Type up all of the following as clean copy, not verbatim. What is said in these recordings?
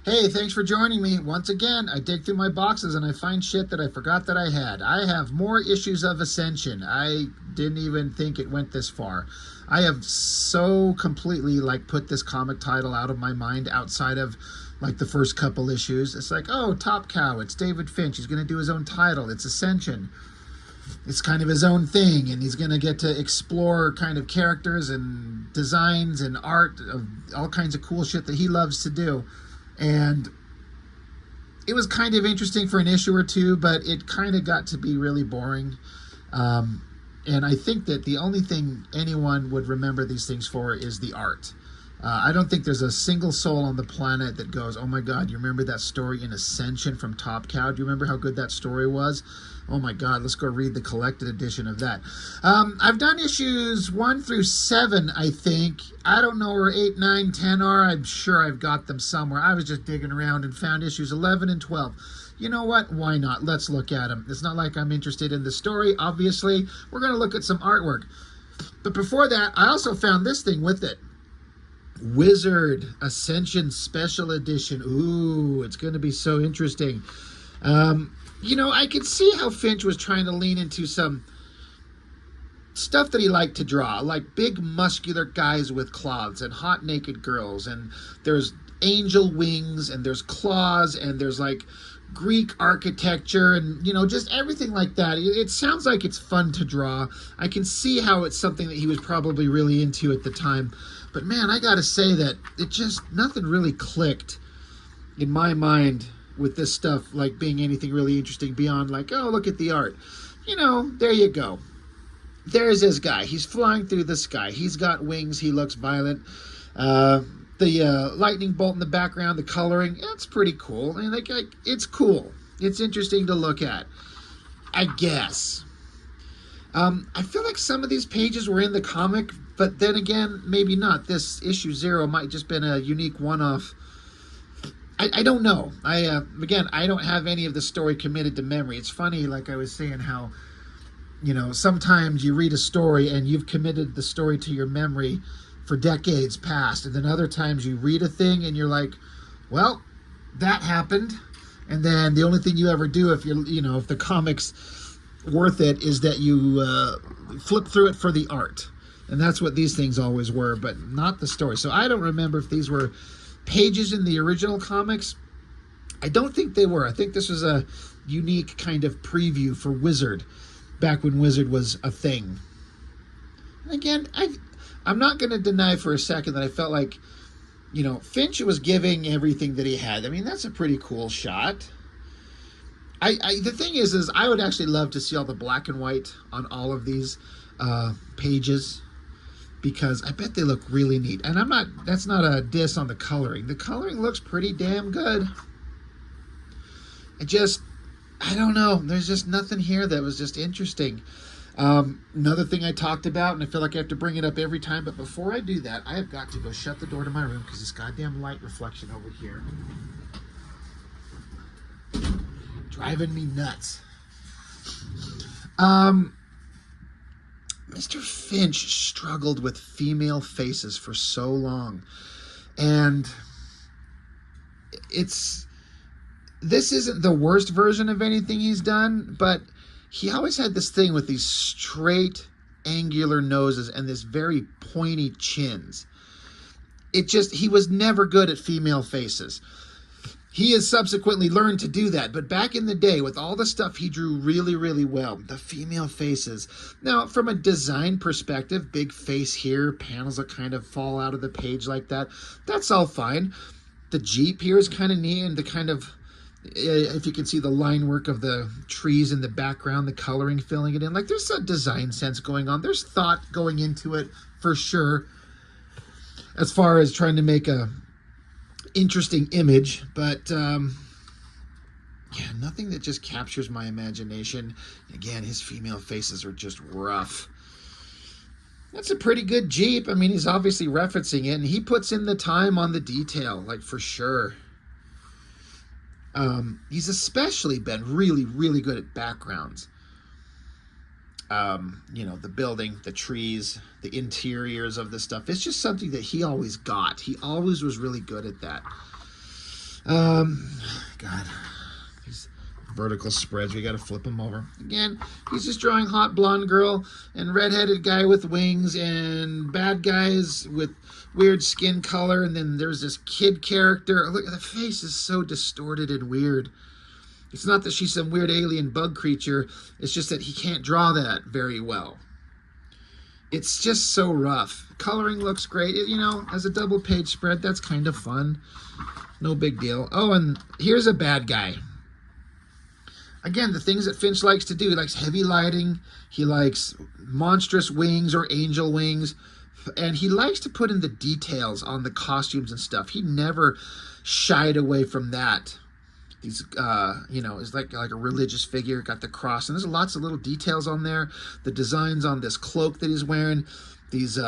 Hey, thanks for joining me. Once again, I dig through my boxes and I find shit that I forgot that I had. I have more issues of Ascension. I didn't even think it went this far. I have so completely put this comic title out of my mind outside of the first couple issues. It's like, oh, Top Cow, it's David Finch. He's going to do his own title. It's Ascension. It's kind of his own thing, and he's going to get to explore kind of characters and designs and art of all kinds of cool shit that he loves to do. And it was kind of interesting for an issue or two, but it kind of got to be really boring. And I think that the only thing anyone would remember these things for is the art. I don't think there's a single soul on the planet that goes, oh my God, you remember that story in Ascension from Top Cow? Do you remember how good that story was? Oh my God, let's go read the collected edition of that. I've done issues 1 through 7, I think. I don't know where 8, 9, 10 are. I'm sure I've got them somewhere. I was just digging around and found issues 11 and 12. You know what? Why not? Let's look at them. It's not like I'm interested in the story, obviously. We're going to look at some artwork. But before that, I also found this thing with it. Wizard Ascension Special Edition. Ooh, it's going to be so interesting. You know, I could see how Finch was trying to lean into some stuff that he liked to draw, like big muscular guys with claws and hot naked girls, and there's angel wings, and there's claws, and there's Greek architecture, and just everything like that. It sounds like it's fun to draw. I can see how it's something that he was probably really into at the time. But man, I gotta say that nothing really clicked in my mind with this stuff being anything really interesting beyond oh, look at the art. There you go. There's this guy. He's flying through the sky. He's got wings. He looks violent. The lightning bolt in the background, the coloring, it's pretty cool. I mean, it's cool. It's interesting to look at, I guess. I feel like some of these pages were in the comic, but then again, maybe not. This issue 0 might just been a unique one-off. I don't know. Again, I don't have any of the story committed to memory. It's funny, like I was saying, how, sometimes you read a story and you've committed the story to your memory for decades past, and then other times you read a thing and you're like, well, that happened, and then the only thing you ever do if if the comic's worth it is that you flip through it for the art, and that's what these things always were, but not the story. So I don't remember if these were pages in the original comics. I don't think they were. I think this was a unique kind of preview for Wizard back when Wizard was a thing. And again, I'm not going to deny for a second that I felt like, Finch was giving everything that he had. I mean, that's a pretty cool shot. The thing is I would actually love to see all the black and white on all of these pages, because I bet they look really neat. And that's not a diss on the coloring. The coloring looks pretty damn good. I don't know. There's just nothing here that was just interesting. Another thing I talked about, and I feel like I have to bring it up every time, but before I do that, I have got to go shut the door to my room because this goddamn light reflection over here driving me nuts. Mr. Finch struggled with female faces for so long, and this isn't the worst version of anything he's done, but he always had this thing with these straight, angular noses and this very pointy chins. He was never good at female faces. He has subsequently learned to do that, but back in the day, with all the stuff he drew really, really well, the female faces. Now, from a design perspective, big face here, panels that kind of fall out of the page like that, that's all fine. The Jeep here is kind of neat, and the kind of, if you can see the line work of the trees in the background, the coloring filling it in, there's a design sense going on. There's thought going into it, for sure, as far as trying to make a interesting image, but yeah, nothing that just captures my imagination. Again, his female faces are just rough. That's a pretty good Jeep. I mean, he's obviously referencing it, and he puts in the time on the detail, for sure. He's especially been really, really good at backgrounds. The building, the trees, the interiors of the stuff. It's just something that he always got. He always was really good at that. Um, God, these vertical spreads, we got to flip them over. Again, he's just drawing hot blonde girl and redheaded guy with wings and bad guys with weird skin color. And then there's this kid character. Look, the face is so distorted and weird. It's not that she's some weird alien bug creature. It's just that he can't draw that very well. It's just so rough. Coloring looks great. You know, as a double page spread, that's kind of fun. No big deal. Oh, and here's a bad guy. Again, the things that Finch likes to do. He likes heavy lighting. He likes monstrous wings or angel wings. And he likes to put in the details on the costumes and stuff. He never shied away from that. These, you know, is like a religious figure, got the cross, and there's lots of little details on there. The designs on this cloak that he's wearing, these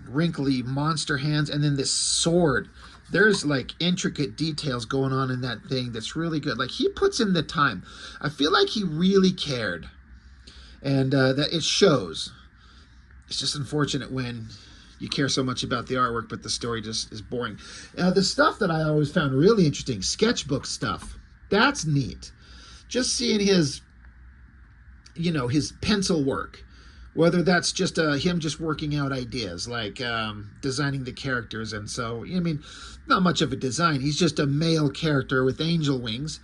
wrinkly monster hands, and then this sword. There's like intricate details going on in that thing that's really good. Like, he puts in the time. I feel like he really cared, and that it shows. It's just unfortunate when you care so much about the artwork, but the story just is boring. The stuff that I always found really interesting, sketchbook stuff. That's neat. Just seeing his, you know, his pencil work, whether that's just him just working out ideas, like designing the characters. And so, I mean, not much of a design. He's just a male character with angel wings,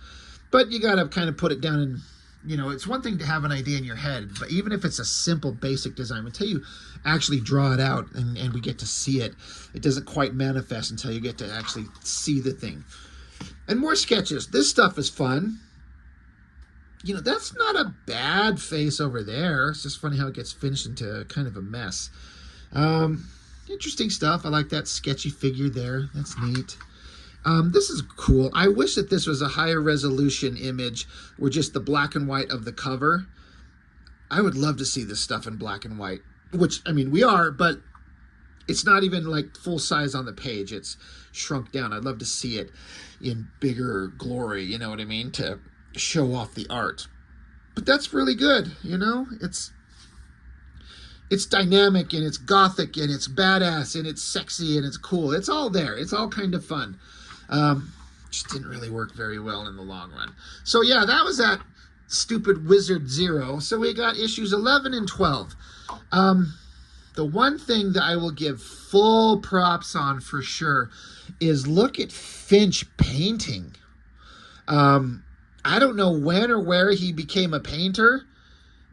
but you got to kind of put it down and, you know, it's one thing to have an idea in your head, but even if it's a simple basic design, until you actually draw it out and we get to see it, it doesn't quite manifest until you get to actually see the thing. And more sketches. This stuff is fun. You know, that's not a bad face over there. It's just funny how it gets finished into kind of a mess. Interesting stuff. I like that sketchy figure there. That's neat. This is cool. I wish that this was a higher resolution image or just the black and white of the cover. I would love to see this stuff in black and white, which, I mean, we are, but it's not even like full size on the page. It's shrunk down. I'd love to see it in bigger glory, you know what I mean, to show off the art. But that's really good, you know? It's dynamic and it's gothic and it's badass and it's sexy and it's cool. It's all there. It's all kind of fun. Just didn't really work very well in the long run. So yeah, that was that stupid Wizard Zero. So we got issues 11 and 12. The one thing that I will give full props on for sure is look at Finch painting. I don't know when or where he became a painter,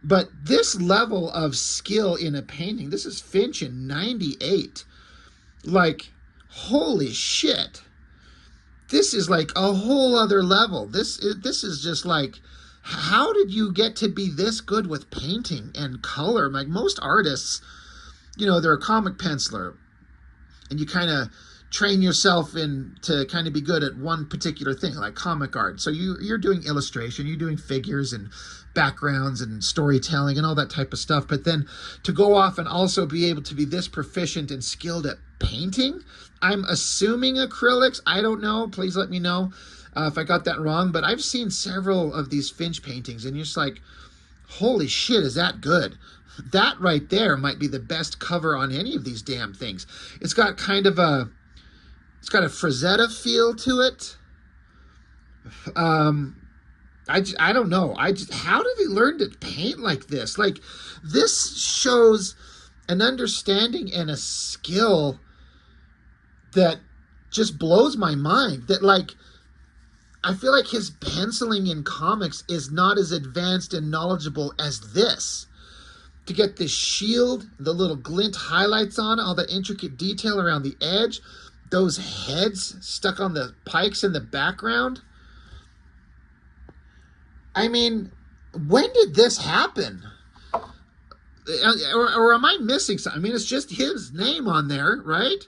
but this level of skill in a painting, this is Finch in 98. Like, holy shit. This is like a whole other level. This is just like, how did you get to be this good with painting and color? Like most artists, you know, they're a comic penciler and you kind of train yourself in to kind of be good at one particular thing, like comic art. So you're doing illustration, you're doing figures and backgrounds and storytelling and all that type of stuff. But then to go off and also be able to be this proficient and skilled at painting, I'm assuming acrylics. I don't know. Please let me know if I got that wrong. But I've seen several of these Finch paintings and you're just like, holy shit, is that good? That right there might be the best cover on any of these damn things. It's got kind of a, it's got a Frazetta feel to it. I don't know. How did he learn to paint like this? Like, this shows an understanding and a skill that just blows my mind. That, like, I feel like his penciling in comics is not as advanced and knowledgeable as this. To get this shield, the little glint highlights on, all the intricate detail around the edge, those heads stuck on the pikes in the background. I mean, when did this happen? Or am I missing something? I mean, it's just his name on there, right?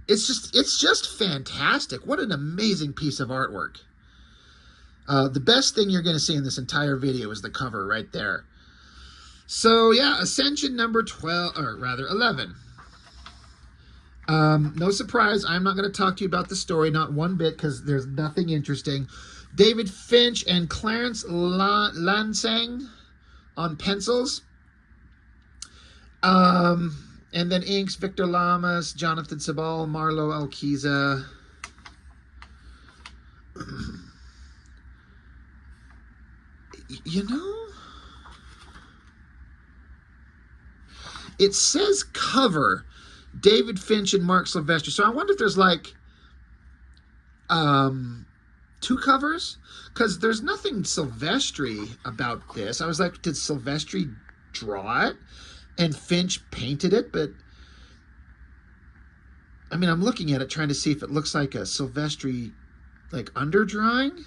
It's just fantastic. What an amazing piece of artwork. The best thing you're going to see in this entire video is the cover right there. So yeah, Ascension number 12, or rather 11. No surprise, I'm not going to talk to you about the story, not one bit, because there's nothing interesting. David Finch and Clarence Lang on pencils. And then inks, Victor Lamas, Jonathan Sabal, Marlo Alquiza. You know, it says cover David Finch and Mark Silvestri. So I wonder if there's like two covers, because there's nothing Silvestri about this. I was like, did Silvestri draw it and Finch painted it? But I mean, I'm looking at it trying to see if it looks like a Silvestri like underdrawing.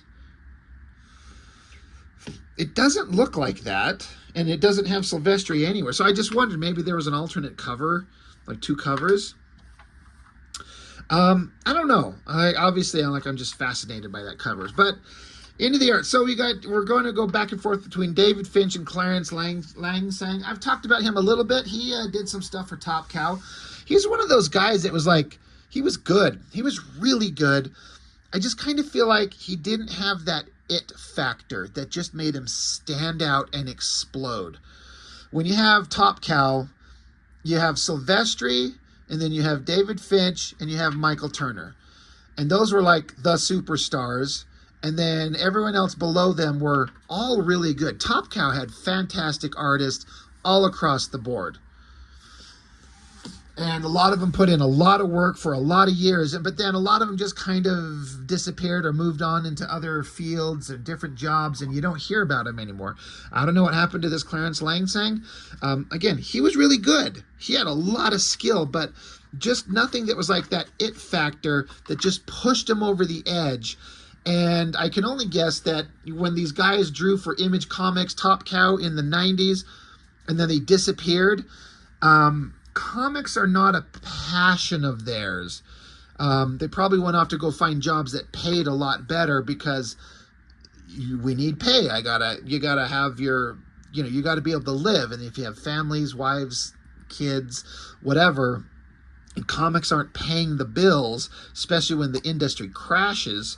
It doesn't look like that, and it doesn't have Silvestri anywhere. So I just wondered, maybe there was an alternate cover, like two covers. I don't know. I'm just fascinated by that covers. But into the art. So we're going to go back and forth between David Finch and Clarence Lang. I've talked about him a little bit. He did some stuff for Top Cow. He's one of those guys that was like, he was good. He was really good. I just kind of feel like he didn't have that it factor that just made him stand out and explode. When you have Top Cow, you have Silvestri, and then you have David Finch, and you have Michael Turner. And those were like the superstars. And then everyone else below them were all really good. Top Cow had fantastic artists all across the board. And a lot of them put in a lot of work for a lot of years, but then a lot of them just kind of disappeared or moved on into other fields and different jobs, and you don't hear about them anymore. I don't know what happened to this Clarence Lang. Again, he was really good. He had a lot of skill, but just nothing that was like that it factor that just pushed him over the edge. And I can only guess that when these guys drew for Image Comics, Top Cow in the 90s, and then they disappeared, comics are not a passion of theirs. They probably went off to go find jobs that paid a lot better because we need pay. You gotta have your, you gotta be able to live. And if you have families, wives, kids, whatever, and comics aren't paying the bills, especially when the industry crashes,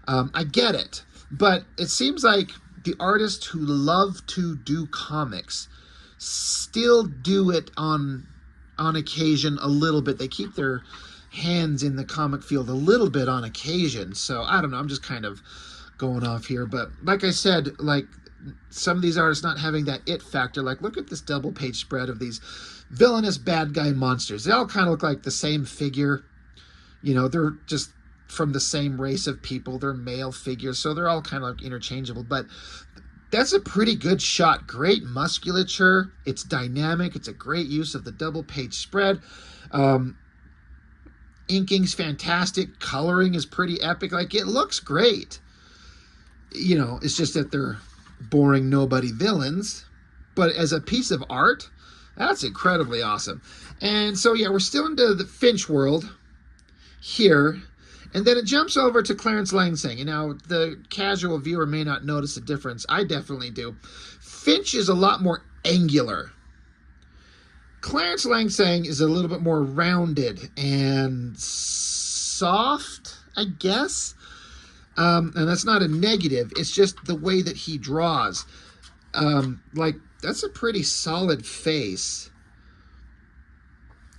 I get it. But it seems like the artists who love to do comics still do it on occasion a little bit. They keep their hands in the comic field a little bit on occasion. So I don't know, I'm just kind of going off here. But like I said, like some of these artists not having that it factor, like look at this double page spread of these villainous bad guy monsters. They all kind of look like the same figure. They're just from the same race of people. They're male figures, so they're all kind of like interchangeable. But that's a pretty good shot. Great musculature. It's dynamic. It's a great use of the double page spread. Inking's fantastic. Coloring is pretty epic. Like, it looks great. It's just that they're boring nobody villains. But as a piece of art, that's incredibly awesome. And so, yeah, we're still into the Finch world here. And then it jumps over to Clarence Lang. Now, the casual viewer may not notice a difference. I definitely do. Finch is a lot more angular. Clarence Lang is a little bit more rounded and soft, I guess. And that's not a negative. It's just the way that he draws. That's a pretty solid face.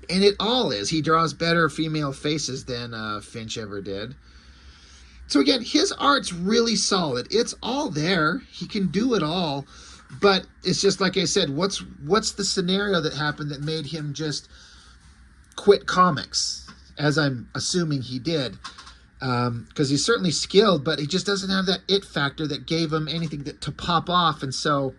And it all is. He draws better female faces than Finch ever did. So again, his art's really solid. It's all there. He can do it all. But it's just like I said, what's the scenario that happened that made him just quit comics? As I'm assuming he did. Because he's certainly skilled, but he just doesn't have that it factor that gave him anything to pop off. And so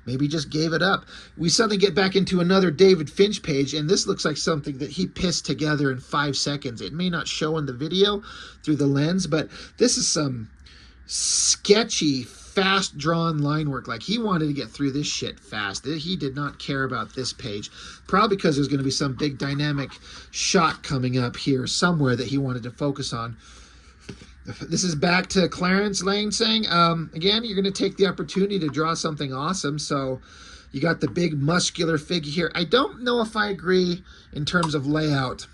maybe he just gave it up. We suddenly get back into another David Finch page, and this looks like something that he pissed together in 5 seconds. It may not show in the video through the lens, but this is some sketchy, fast-drawn line work. Like, he wanted to get through this shit fast. He did not care about this page, probably because there's going to be some big dynamic shot coming up here somewhere that he wanted to focus on. This is back to Clarence Lang again, you're going to take the opportunity to draw something awesome. So you got the big muscular figure here. I don't know if I agree in terms of layout.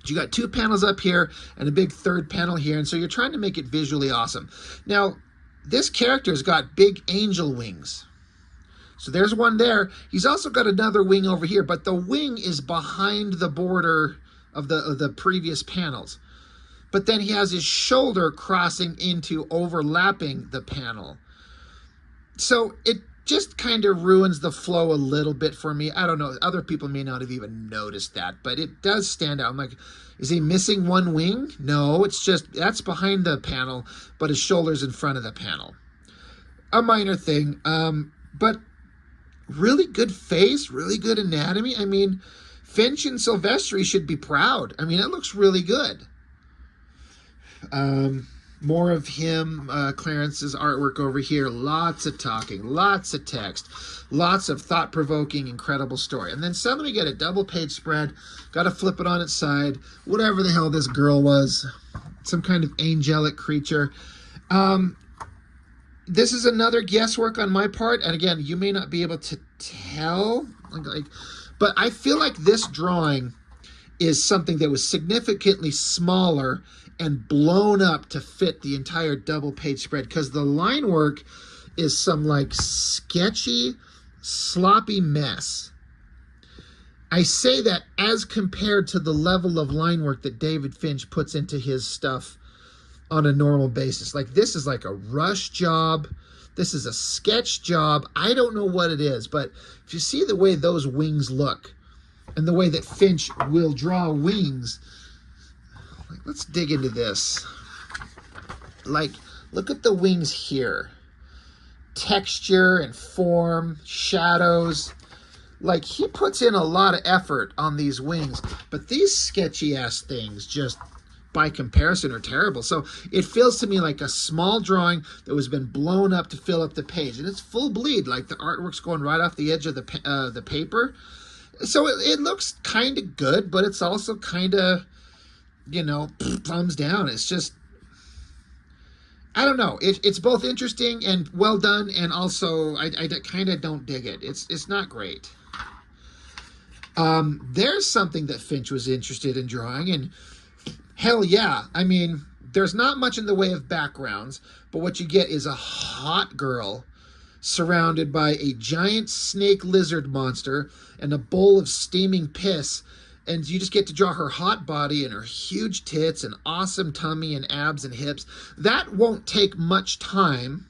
You got 2 panels up here and a big third panel here. And so you're trying to make it visually awesome. Now, this character's got big angel wings. So there's one there. He's also got another wing over here, but the wing is behind the border of the previous panels. But then he has his shoulder crossing into overlapping the panel. So it just kind of ruins the flow a little bit for me. I don't know. Other people may not have even noticed that, but it does stand out. I'm like, is he missing one wing? No, it's just that's behind the panel, but his shoulder's in front of the panel. A minor thing, but really good face, really good anatomy. I mean, Finch and Silvestri should be proud. I mean, it looks really good. More of him, Clarence's artwork over here. Lots of talking, lots of text, lots of thought-provoking, incredible story. And then suddenly we get a double-page spread. Got to flip it on its side. Whatever the hell this girl was. Some kind of angelic creature. This is another guesswork on my part. And again, you may not be able to tell. But I feel like this drawing is something that was significantly smaller and blown up to fit the entire double page spread, because the line work is some like sketchy, sloppy mess. I say that as compared to the level of line work that David Finch puts into his stuff on a normal basis. Like, this is like a rush job. This is a sketch job. I don't know what it is, but if you see the way those wings look and the way that Finch will draw wings, let's dig into this. Like, look at the wings here. Texture and form, shadows. Like, he puts in a lot of effort on these wings, but these sketchy-ass things just, by comparison, are terrible. So it feels to me like a small drawing that was been blown up to fill up the page. And it's full bleed, like the artwork's going right off the edge of the paper. So it looks kind of good, but it's also kind of, you know, thumbs down. It's just, I don't know. It's both interesting and well done, and also I kind of don't dig it. It's not great. There's something that Finch was interested in drawing, and hell yeah. I mean, there's not much in the way of backgrounds, but what you get is a hot girl surrounded by a giant snake lizard monster and a bowl of steaming piss. And you just get to draw her hot body and her huge tits and awesome tummy and abs and hips. That won't take much time,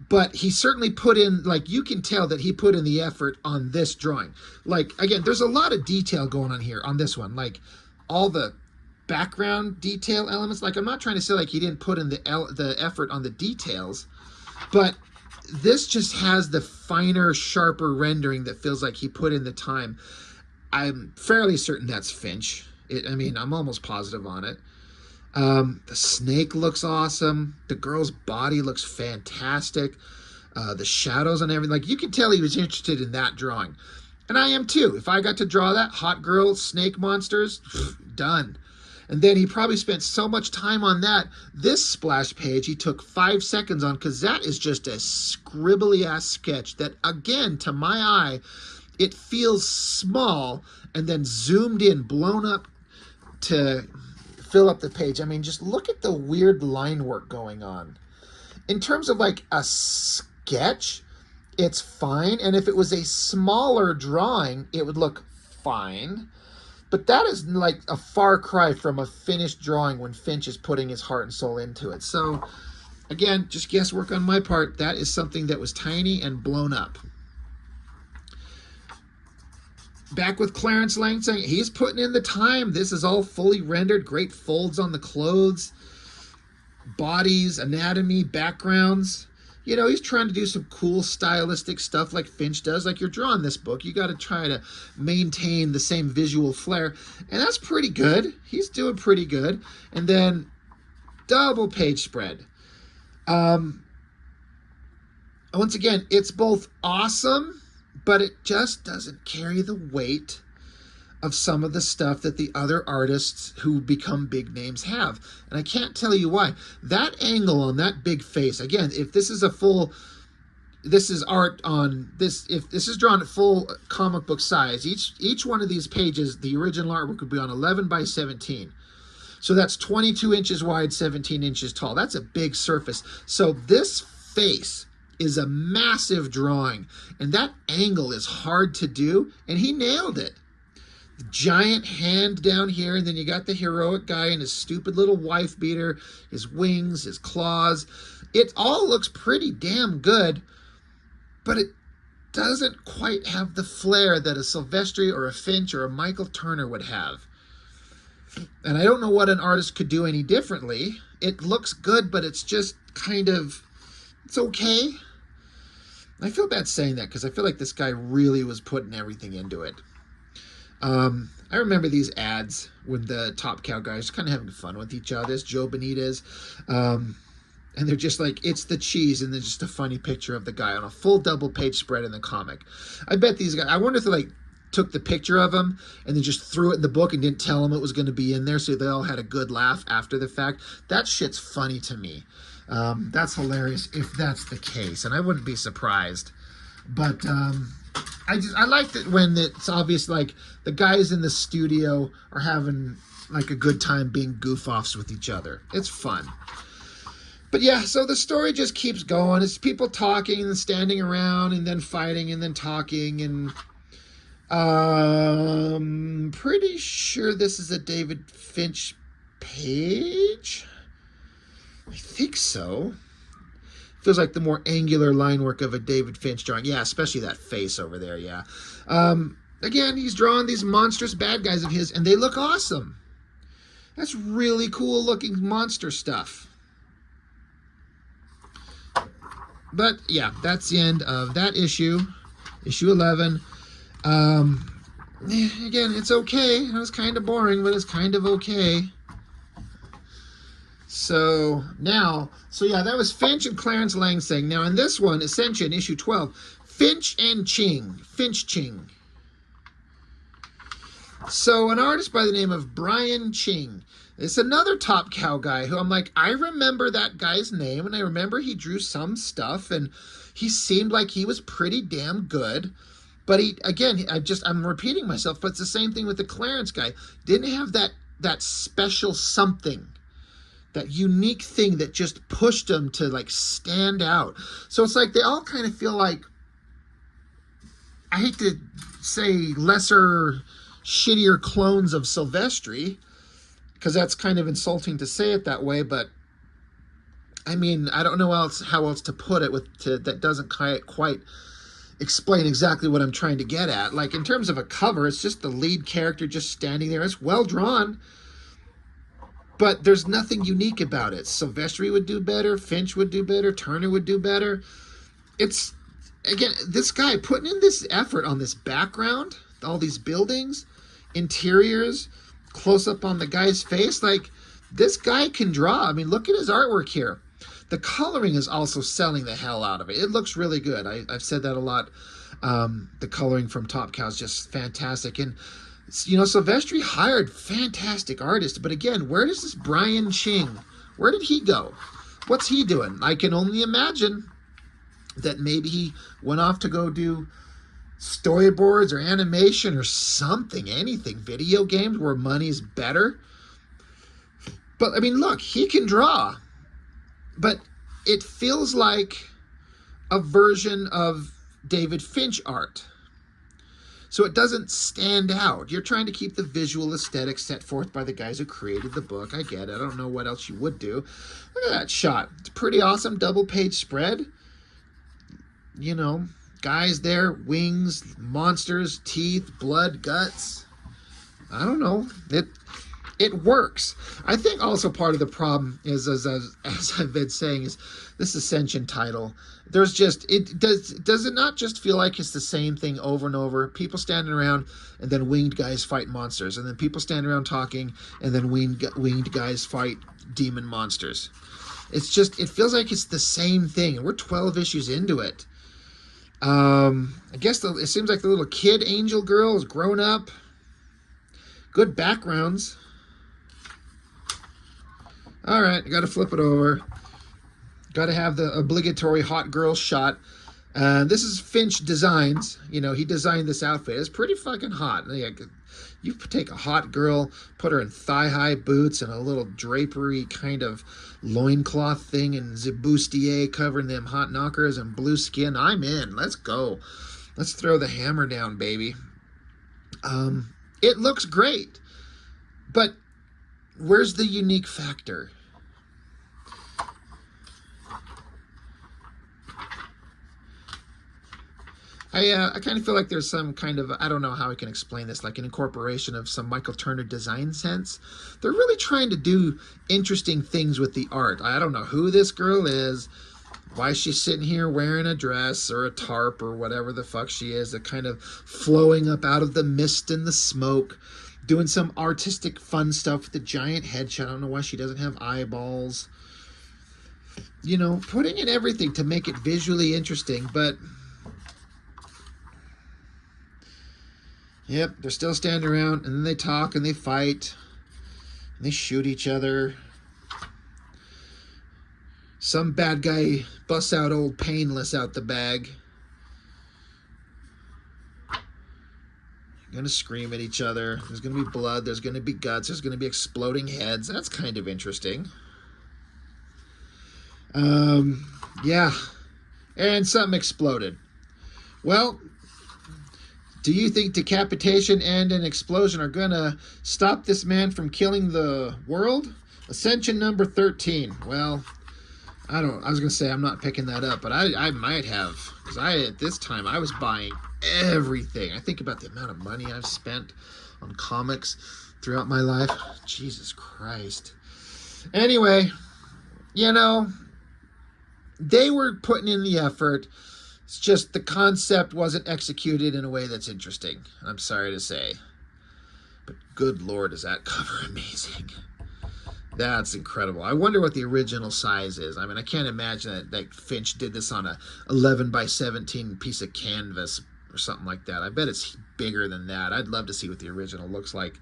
but he certainly put in, like, you can tell that he put in the effort on this drawing. Like, again, there's a lot of detail going on here on this one. Like, all the background detail elements. Like, I'm not trying to say, like, he didn't put in the effort on the details, but this just has the finer, sharper rendering that feels like he put in the time. I'm fairly certain that's Finch. I mean, I'm almost positive on it. The snake looks awesome. The girl's body looks fantastic. The shadows and everything. Like, you can tell he was interested in that drawing. And I am too. If I got to draw that, hot girl, snake monsters, done. And then he probably spent so much time on that. This splash page he took 5 seconds on, because that is just a scribbly-ass sketch that, again, to my eye, it feels small and then zoomed in, blown up to fill up the page. I mean, just look at the weird line work going on. In terms of like a sketch, it's fine. And if it was a smaller drawing, it would look fine. But that is like a far cry from a finished drawing when Finch is putting his heart and soul into it. So again, just guesswork on my part. That is something that was tiny and blown up. Back with Clarence Lang saying he's putting in the time. This is all fully rendered. Great folds on the clothes, bodies, anatomy, backgrounds. You know, he's trying to do some cool stylistic stuff like Finch does. Like, you're drawing this book, you got to try to maintain the same visual flair. And that's pretty good. He's doing pretty good. And then double page spread. Once again, it's both awesome, but it just doesn't carry the weight of some of the stuff that the other artists who become big names have. And I can't tell you why. That angle on that big face, again, if this is this is art on this, if this is drawn at full comic book size, each one of these pages, the original artwork would be on 11 by 17. So that's 22 inches wide, 17 inches tall. That's a big surface. So this face is a massive drawing, and that angle is hard to do, and he nailed it. The giant hand down here, and then you got the heroic guy and his stupid little wife beater, his wings, his claws. It all looks pretty damn good, but it doesn't quite have the flair that a Silvestri or a Finch or a Michael Turner would have. And I don't know what an artist could do any differently. It looks good, but it's just kind of, it's okay. I feel bad saying that because I feel like this guy really was putting everything into it. I remember these ads when the Top Cow guys kind of having fun with each other. It's Joe Benitez. And they're just like, it's the cheese, and then just a funny picture of the guy on a full double page spread in the comic. I bet these guys, I wonder if they like took the picture of him and then just threw it in the book and didn't tell him it was going to be in there, so they all had a good laugh after the fact. That shit's funny to me. That's hilarious if that's the case, and I wouldn't be surprised. But I like that when it's obvious, like the guys in the studio are having like a good time being goof-offs with each other. It's fun. But yeah, so the story just keeps going. It's people talking and standing around and then fighting and then talking. And pretty sure this is a David Finch page. I think so. Feels like the more angular line work of a David Finch drawing. Yeah, especially that face over there, yeah. Again, he's drawing these monstrous bad guys of his, and they look awesome. That's really cool looking monster stuff. But yeah, that's the end of that issue, issue 11. Again, it's okay. It was kind of boring, but it's kind of okay. So now, yeah, that was Finch and Clarence Lang saying. Now in this one, Ascension, issue 12, Finch and Ching. Finch Ching. So an artist by the name of Brian Ching. It's another Top Cow guy who I'm like, I remember that guy's name, and I remember he drew some stuff, and he seemed like he was pretty damn good. But he, again, I'm repeating myself, but it's the same thing with the Clarence guy. Didn't have that special something, that unique thing that just pushed him to like stand out. So it's like they all kind of feel like, I hate to say lesser, shittier clones of Silvestri, because that's kind of insulting to say it that way, but I mean, I don't know how else to put it that doesn't quite explain exactly what I'm trying to get at. Like, in terms of a cover, it's just the lead character just standing there. It's well drawn, but there's nothing unique about it. Silvestri would do better, Finch would do better, Turner would do better. It's, again, this guy putting in this effort on this background, all these buildings, interiors, close up on the guy's face. Like, this guy can draw. I mean, look at his artwork here. The coloring is also selling the hell out of it. It looks really good. I've said that a lot. The coloring from Top Cow is just fantastic. And, you know, Silvestri hired fantastic artists. But again, where does this Brian Ching, where did he go? What's he doing? I can only imagine that maybe he went off to go do storyboards or animation or something, anything, video games where money's better. But I mean, look, he can draw, but it feels like a version of David Finch art. So it doesn't stand out. You're trying to keep the visual aesthetic set forth by the guys who created the book. I get it. I don't know what else you would do. Look at that shot. It's pretty awesome. Double page spread. You know, guys there, wings, monsters, teeth, blood, guts. I don't know. It works. I think also part of the problem is, as I've been saying, is this Ascension title. There's just, does it not just feel like it's the same thing over and over? People standing around, and then winged guys fight monsters, and then people standing around talking, and then winged guys fight demon monsters. It's just, it feels like it's the same thing, and we're 12 issues into it. I guess it seems like the little kid angel girl is grown up. Good backgrounds. All right, I got to flip it over. Got to have the obligatory hot girl shot. This is Finch Designs. You know, he designed this outfit. It's pretty fucking hot. You take a hot girl, put her in thigh-high boots and a little drapery kind of loincloth thing and bustier covering them hot knockers and blue skin. I'm in. Let's go. Let's throw the hammer down, baby. It looks great. But where's the unique factor? I kind of feel like there's some kind of, I don't know how I can explain this, like an incorporation of some Michael Turner design sense. They're really trying to do interesting things with the art. I don't know who this girl is, why she's sitting here wearing a dress or a tarp or whatever the fuck she is, that kind of flowing up out of the mist and the smoke, doing some artistic fun stuff with the giant headshot. I don't know why she doesn't have eyeballs. You know, putting in everything to make it visually interesting, but yep, they're still standing around, and then they talk and they fight and they shoot each other. Some bad guy busts out old Painless out the bag. Gonna scream at each other. There's gonna be blood, there's gonna be guts, there's gonna be exploding heads. That's kind of interesting. Yeah. And something exploded. Well, do you think decapitation and an explosion are gonna stop this man from killing the world? Ascension number 13. Well, I was gonna say I'm not picking that up, but I might have, because at this time I was buying everything. I think about the amount of money I've spent on comics throughout my life. Jesus Christ. Anyway, you know, they were putting in the effort. It's just the concept wasn't executed in a way that's interesting. I'm sorry to say. But good Lord, is that cover amazing. That's incredible. I wonder what the original size is. I mean, I can't imagine that Finch did this on a 11 by 17 piece of canvas or something like that. I bet it's bigger than that. I'd love to see what the original looks like.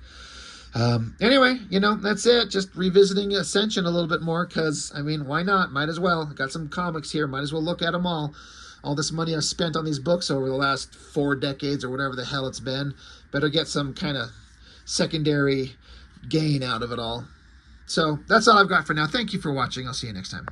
Anyway, you know, that's it. Just revisiting Ascension a little bit more because, I mean, why not? Might as well. Got some comics here. Might as well look at them all. All this money I've spent on these books over the last 4 decades or whatever the hell it's been. Better get some kind of secondary gain out of it all. So that's all I've got for now. Thank you for watching. I'll see you next time.